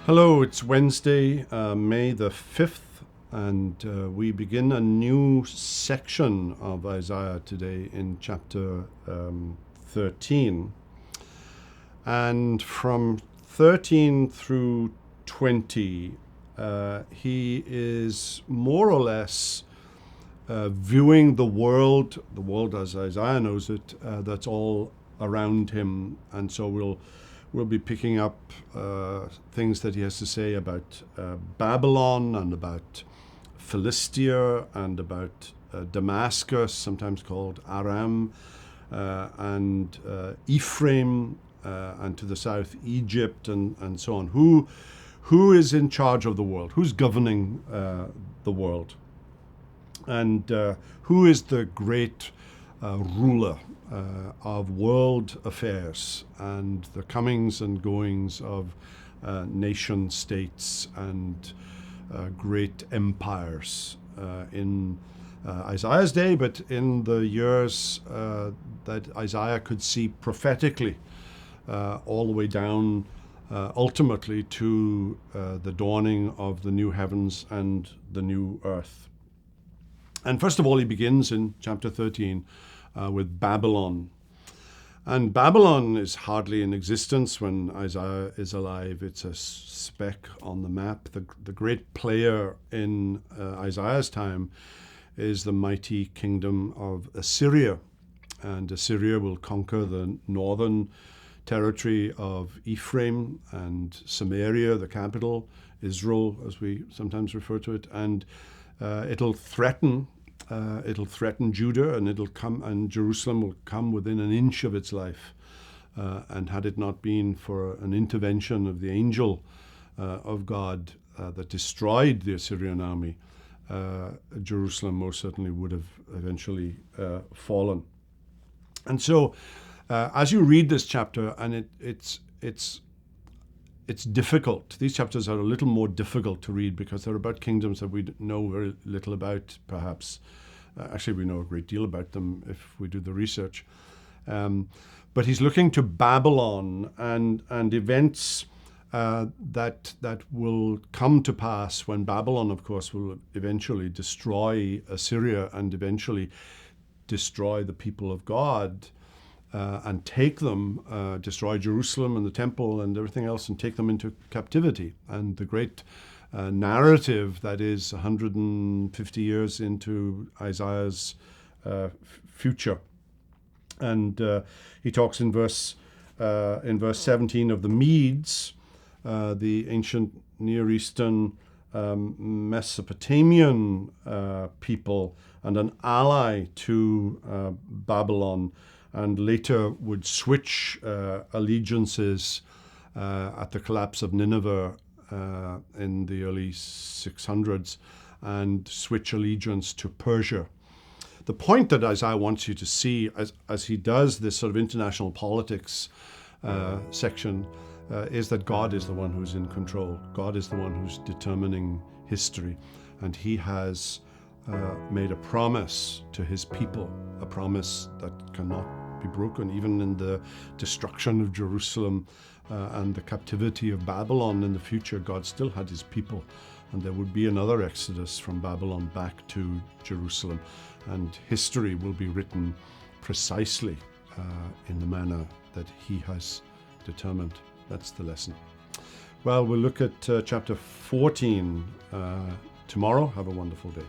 Hello, it's Wednesday, May the 5th, and we begin a new section of Isaiah today in chapter 13. And from 13 through 20, he is more or less viewing the world as Isaiah knows it, that's all around him. And so we'll be picking up things that he has to say about Babylon and about Philistia and about Damascus, sometimes called Aram, and Ephraim, and to the south, Egypt, and so on. Who is in charge of the world? Who's governing the world? And who is the great ruler of world affairs and the comings and goings of nation states and great empires in Isaiah's day, but in the years that Isaiah could see prophetically all the way down ultimately to the dawning of the new heavens and the new earth. And first of all, he begins in chapter 13 with Babylon. And Babylon is hardly in existence when Isaiah is alive. It's a speck on the map. The great player in Isaiah's time is the mighty kingdom of Assyria. And Assyria will conquer the northern territory of Ephraim and Samaria, the capital, Israel, as we sometimes refer to it, and it'll threaten Judah, and Jerusalem will come within an inch of its life. And had it not been for an intervention of the angel of God that destroyed the Assyrian army, Jerusalem most certainly would have eventually fallen. And so, as you read this chapter, and it's difficult. These chapters are a little more difficult to read because they're about kingdoms that we know very little about, perhaps. Actually, we know a great deal about them if we do the research. But he's looking to Babylon and events that will come to pass when Babylon, of course, will eventually destroy Assyria and eventually destroy the people of God. And take them, destroy Jerusalem and the temple and everything else, and take them into captivity. And the great narrative that is 150 years into Isaiah's future. And he talks in verse 17 of the Medes, the ancient Near Eastern Mesopotamian people, and an ally to Babylon, and later would switch allegiances at the collapse of Nineveh in the early 600s, and switch allegiance to Persia. The point that Isaiah wants you to see as he does this sort of international politics section is that God is the one who's in control. God is the one who's determining history, and he has made a promise to his people, a promise that cannot be broken. Even in the destruction of Jerusalem and the captivity of Babylon in the future, God still had his people, and there would be another exodus from Babylon back to Jerusalem, and history will be written precisely in the manner that he has determined. That's the lesson. Well, we'll look at chapter 14 tomorrow. Have a wonderful day.